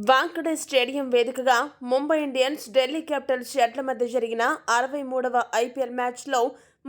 Wankhede stadium వేదికగా Mumbai Indians Delhi Capitals జట్ల మధ్య జరిగిన 63వ ఐపీఎల్ మ్యాచ్లో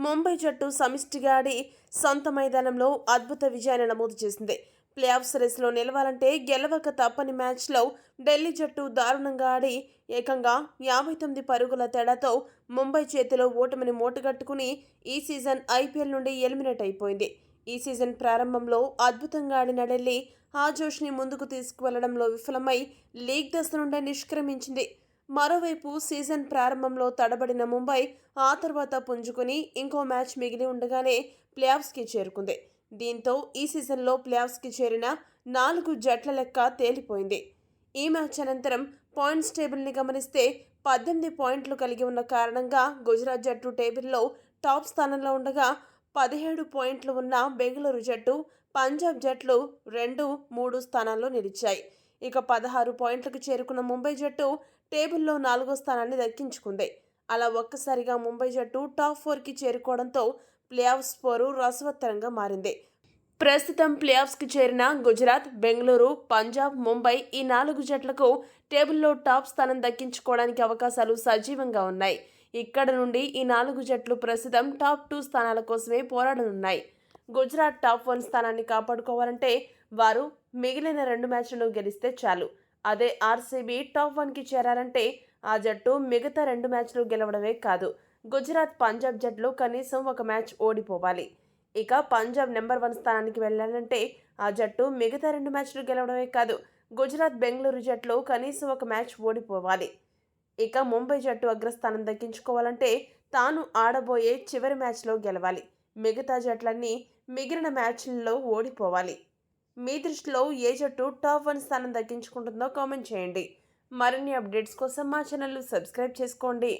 ముంబై జట్టు సమిష్టిగా ఆడి సొంత మైదానంలో అద్భుత విజయాన్ని నమోదు చేసింది. ప్లే ఆఫ్ సిరీస్లో నిలవాలంటే గెలవక తప్పని మ్యాచ్లో ఢిల్లీ జట్టు దారుణంగా ఆడి ఏకంగా 59 పరుగుల తేడాతో ముంబై చేతిలో ఓటమిని మూటగట్టుకుని ఈ సీజన్ ఐపీఎల్ నుండి ఎలిమినేట్ అయిపోయింది. ఈ సీజన్ ప్రారంభంలో అద్భుతంగా ఆడిన ఢిల్లీ ఆ జోష్ని ముందుకు తీసుకువెళ్లడంలో విఫలమై లీగ్ దశ నుండే నిష్క్రమించింది. మరోవైపు సీజన్ ప్రారంభంలో తడబడిన ముంబై ఆ తర్వాత పుంజుకుని ఇంకో మ్యాచ్ మిగిలి ఉండగానే ప్లేఆఫ్స్కి చేరుకుంది. దీంతో ఈ సీజన్లో ప్లేఆఫ్స్కి చేరిన 4 జట్ల లెక్క తేలిపోయింది. ఈ మ్యాచ్ అనంతరం పాయింట్స్ టేబుల్ని గమనిస్తే 18 పాయింట్లు కలిగి ఉన్న కారణంగా గుజరాత్ జట్టు టేబుల్లో టాప్ స్థానంలో ఉండగా 17 పాయింట్లు ఉన్న బెంగళూరు జట్టు, పంజాబ్ జట్లు 2, 3 స్థానాల్లో నిలిచాయి. ఇక 16 పాయింట్లకు చేరుకున్న ముంబై జట్టు టేబుల్లో 4వ స్థానాన్ని దక్కించుకుంది. అలా ఒక్కసారిగా ముంబై జట్టు టాప్ 4కి చేరుకోవడంతో ప్లే ఆఫ్ స్కోరు రసవత్తరంగా మారింది. ప్రస్తుతం ప్లే ఆఫ్స్కి చేరిన గుజరాత్, బెంగళూరు, పంజాబ్, ముంబై ఈ 4 జట్లకు టేబుల్లో టాప్ స్థానం దక్కించుకోవడానికి అవకాశాలు సజీవంగా ఉన్నాయి. ఇక్కడ నుండి ఈ 4 జట్లు ప్రస్తుతం టాప్ 2 స్థానాల కోసమే పోరాడనున్నాయి. గుజరాత్ టాప్ 1 స్థానాన్ని కాపాడుకోవాలంటే వారు మిగిలిన 2 మ్యాచ్లను గెలిస్తే చాలు. అదే ఆర్సీబీ టాప్ 1కి చేరాలంటే ఆ జట్టు మిగతా 2 మ్యాచ్లు గెలవడమే కాదు, గుజరాత్, పంజాబ్ జట్లు కనీసం ఒక మ్యాచ్ ఓడిపోవాలి. ఇక పంజాబ్ నెంబర్ 1 స్థానానికి వెళ్లాలంటే ఆ జట్టు మిగతా 2 మ్యాచ్లు గెలవడమే కాదు, గుజరాత్, బెంగళూరు జట్లు కనీసం ఒక మ్యాచ్ ఓడిపోవాలి. ఇక ముంబై జట్టు అగ్రస్థానం దక్కించుకోవాలంటే తాను ఆడబోయే చివరి మ్యాచ్లో గెలవాలి. మిగతా జట్లన్నీ మిగిలిన మ్యాచ్లలో ఓడిపోవాలి. మీ దృష్టిలో ఏ జట్టు టాప్ 1 స్థానం దక్కించుకుంటుందో కామెంట్ చేయండి. మరిన్ని అప్డేట్స్ కోసం మా ఛానల్ను సబ్స్క్రైబ్ చేసుకోండి.